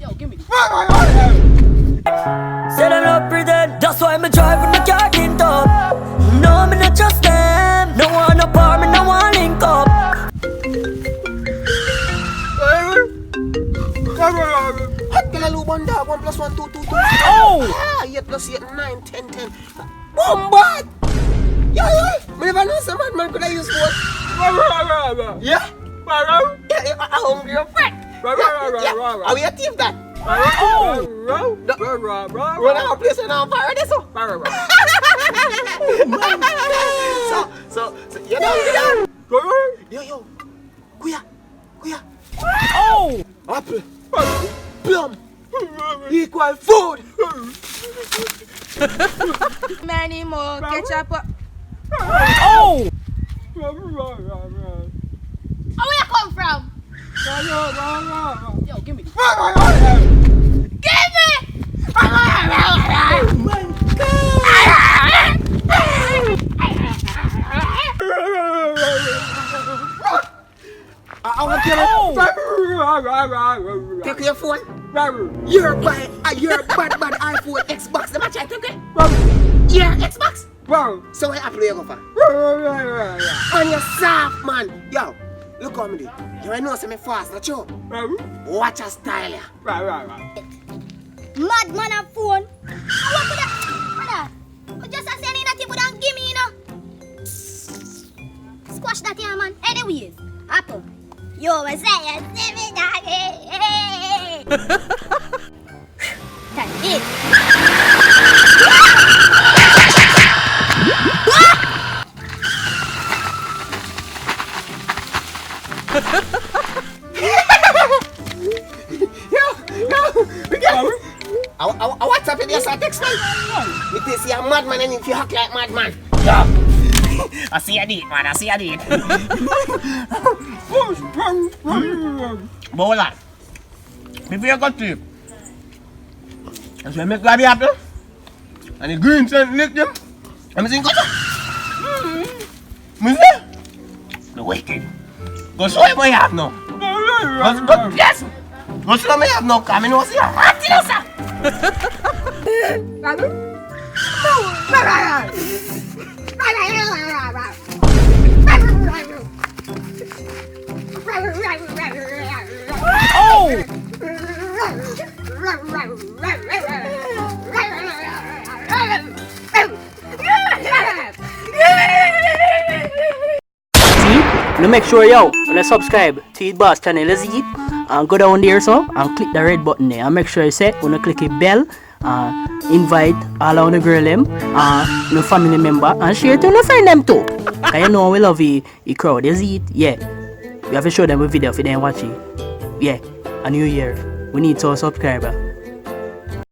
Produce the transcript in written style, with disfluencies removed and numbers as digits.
Yo, give me. Say them not pretend, that's why me driving the car tint up. No, me not just them. No one no bar, me no one link up. Hot girl a one dog, 1 plus 1, 2, 2, 2. Oh! 8 plus 8, 9, 10, 10. Bombard! Yeah. Me never know some man could I use both. Yeah? Yeah, I'm hungry, you're fat. Yeah. How you achieve that? Oh! Run out of place and now paradise. So, you know, yo. Kuya. Oh! Apple. Plum. Equal food. Many more ketchup. Oh! Where you come from? Yo, give me. Give me! I want to take your phone. You're bad iPhone, Xbox. The match I took it. Yeah, Xbox. So what Apple you go for? On your soft man. Yo, look how me do. You know say me fast, not you? Watch your style ya. Mad man a phone. What could that? Brother, just a saying that you wouldn't give me, you know. Squash that here, man. Anyways, Apple. You was saying, see me daddy. That's it. I what's up in this text man? It is a madman and if you act like madman. I see a date, man. I see a date. Bola. Before you go to so make grab the apple. And the green sun lick them. I'm saying, go to. The wicked. Go show him what you have now. Go, yes. Go show him what you have now. Come in and see a hot thing, sir. Oh! Now make sure you subscribe to the boss channel and go down there so and click the red button there and make sure you say click the bell invite all of the girl them no family member and share to no friend them too. Cause you know we love the crowd, you see it? Yeah. We have to show them a video for them watch it. Yeah. A new year. We need 2 subscribers.